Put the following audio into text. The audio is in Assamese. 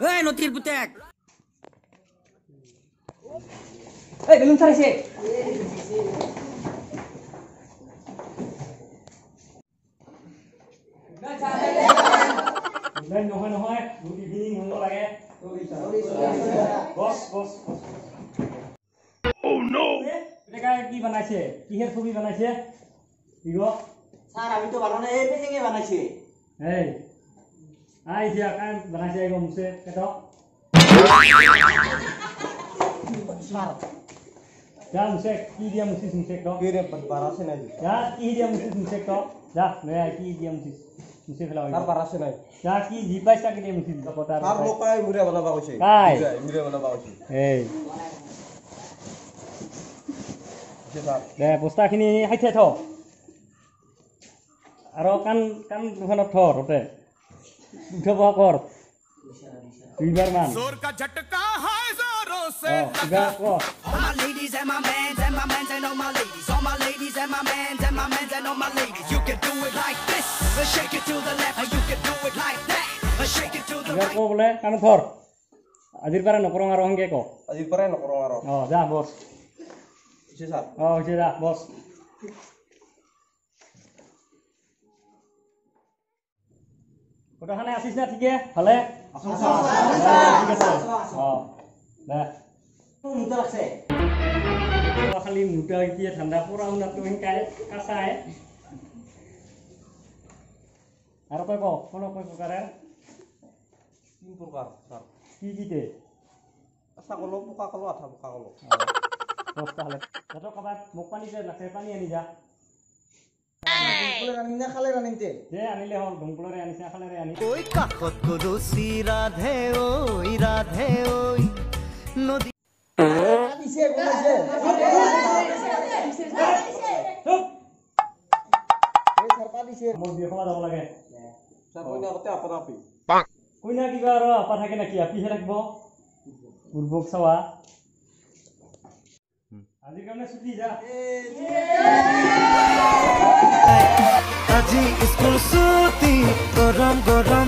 Hei, notir butek. Hei, belum cari sih. নহয় ইভিনিং হ'ব লাগে বস Oh no! এটা কি বানাইছে কিহের ছবি বানাইছে ইগো স্যার আমি তো বানানো এই পেজিং এ বানাইছি এই আই দিয়া কাম বানাইছে ইগো মুছে কেটো স্যার যা মুছে কি দিয়া মুছে কেটো কি রে বারাছে নাই যা কি দিয়া মুছে কেটো যা নয়া কি দিয়া মুছে ফেলাও স্যার বারাছে নাই যা কি জি পয়সা কি দিয়া মুছে কথা স্যার লোকাই মুরে বানাবা কইছে কাই মুরে বানাবা কইছে এই স্যার দে বস্তাখিনি হাইতে থ আৰু কান দুখনত থ ৰতে উঠব কৰ দুইবাৰ মান जोर का झटका है जोरों से কিবা ক All my ladies and my mans and my mans and all my ladies. All my ladies and my mans and my mans and all my ladies. You can do it like this, shake it to the left, or you can do it like that, shake it to the কিবা right. ক বোলে কাণ ধৰ আজিৰ পৰা নকৰোঁ আৰু হংকে ক আজিৰ পৰাই নকৰো আৰু যা বছ স্যার হৈছে যা বছ কথাখানে আছিস না ঠিকে ভালে ঠিক আছে দে মুতে লাগছে খালি মুটা এতিয়া ঠাণ্ডা পূৰা শুনাটো শিকাই কাঁচাই আৰু কয় ক কোনো কয় প্ৰকাৰে তিন প্রকার স্যার কি দে আশা কলো পোকা কলো আঠা পোকা কলো বস্তা হ'লে তহঁতৰ ক'ৰবাত মোক পানী যে নাখায় পানী আনি যা কোলে ৰানিং না খালে ৰানিং তে দে আনিলে হ'ল দমকলৰে আনিছে খালেৰে আনি ওই কাকত কলসি ৰাধে ওই নদী দিছে কোলেছে এই সৰপা দিছে মোৰ বিয়া যাব লাগে স্যাৰ কইনা কতে আপনা আপি কইনা কিবা আৰু আপা থাকে নেকি আপিহে থাকিব বুৰ্বক চাৱা আজিৰ কাৰণে ছুটি যা আজি স্কুল ছুটি গৰম